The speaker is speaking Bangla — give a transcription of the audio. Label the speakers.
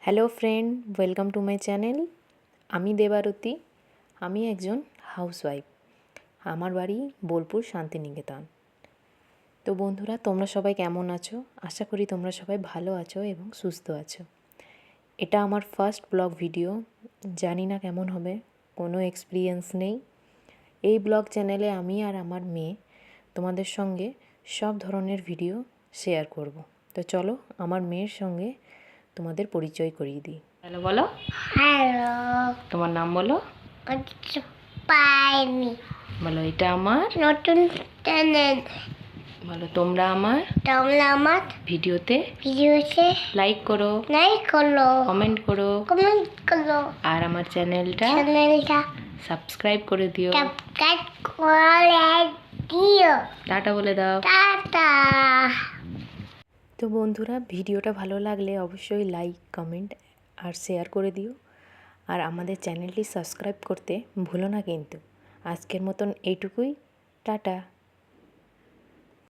Speaker 1: Hello friend, welcome to my channel. আমি দেবারতী। আমি একজন হাউসওয়াইফ। আমার বাড়ি বোলপুর শান্তিনিকেতন। তো বন্ধুরা, তোমরা সবাই কেমন আছো? আশা করি তোমরা সবাই ভালো আছো এবং সুস্থ আছো। এটা আমার ফার্স্ট ব্লগ ভিডিও। জানি না কেমন হবে, কোনো এক্সপিরিয়েন্স নেই। এই ব্লগ চ্যানেলে আমি আর আমার মেয়ে তোমাদের সঙ্গে সব ধরনের ভিডিও শেয়ার করব। তো চলো আমার মেয়ের সঙ্গে তোমাদের পরিচয় করিয়ে দিই। হ্যালো বলো।
Speaker 2: হ্যালো,
Speaker 1: তোমার নাম বলো।
Speaker 2: কিছু পাইনি।
Speaker 1: বলো এটা আমার।
Speaker 2: নতুন চ্যানেল।
Speaker 1: বলো তোমরা আমার
Speaker 2: তোমরা আমার
Speaker 1: ভিডিওতে
Speaker 2: ভিডিওতে
Speaker 1: লাইক করো,
Speaker 2: লাইক করো,
Speaker 1: কমেন্ট করো,
Speaker 2: কমেন্ট করো,
Speaker 1: আর আমার চ্যানেলটা
Speaker 2: চ্যানেলটা
Speaker 1: সাবস্ক্রাইব করে দিও।
Speaker 2: সাবস্ক্রাইব করে দিও।
Speaker 1: টাটা বলে দাও।
Speaker 2: টাটা।
Speaker 1: তো বন্ধুরা, ভিডিওটা ভালো লাগলে অবশ্যই লাইক, কমেন্ট আর শেয়ার করে দিও। আর আমাদের চ্যানেলটি সাবস্ক্রাইব করতে ভুলো না কিন্তু। আজকের মতন এইটুকুই। টাটা।